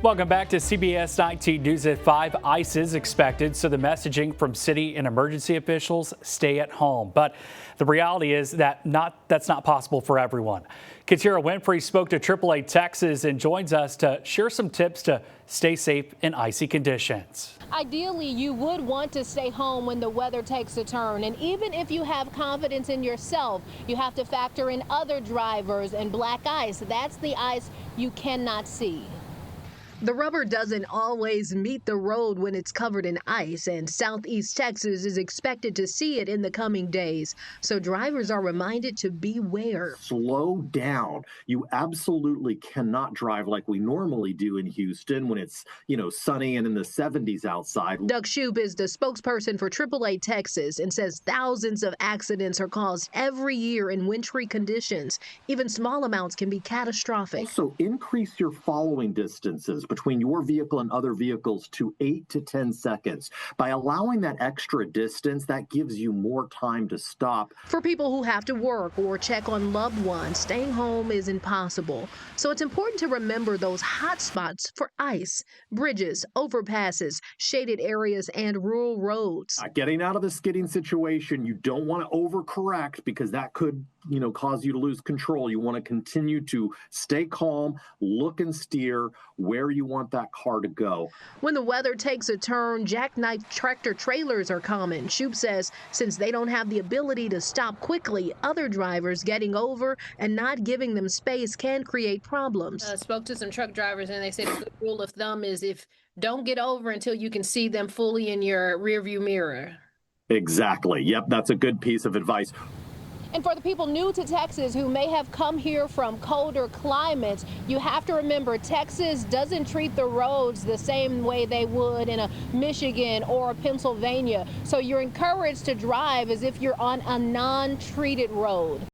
Welcome back to CBS 19 News at 5. Ice is expected, so the messaging from city and emergency officials, stay at home. But the reality is that's not possible for everyone. Katira Winfrey spoke to AAA Texas and joins us to share some tips to stay safe in icy conditions. Ideally, you would want to stay home when the weather takes a turn. And even if you have confidence in yourself, you have to factor in other drivers and black ice. That's the ice you cannot see. The rubber doesn't always meet the road when it's covered in ice, and southeast Texas is expected to see it in the coming days. So drivers are reminded to beware. Slow down. You absolutely cannot drive like we normally do in Houston when it's, sunny and in the 70s outside. Doug Shoup is the spokesperson for AAA Texas and says thousands of accidents are caused every year in wintry conditions. Even small amounts can be catastrophic. Also, increase your following distances between your vehicle and other vehicles to 8 to 10 seconds. By allowing that extra distance, that gives you more time to stop. For people who have to work or check on loved ones, staying home is impossible. So it's important to remember those hot spots for ice: bridges, overpasses, shaded areas, and rural roads. Getting out of the skidding situation, you don't want to overcorrect because that could cause you to lose control. You want to continue to stay calm, look and steer where you want that car to go. When the weather takes a turn, jackknife tractor trailers are common. Shoup says since they don't have the ability to stop quickly, other drivers getting over and not giving them space can create problems. Spoke to some truck drivers and they said a good rule of thumb is don't get over until you can see them fully in your rearview mirror. Exactly. Yep, that's a good piece of advice. And for the people new to Texas who may have come here from colder climates, you have to remember Texas doesn't treat the roads the same way they would in a Michigan or a Pennsylvania. So you're encouraged to drive as if you're on a non-treated road.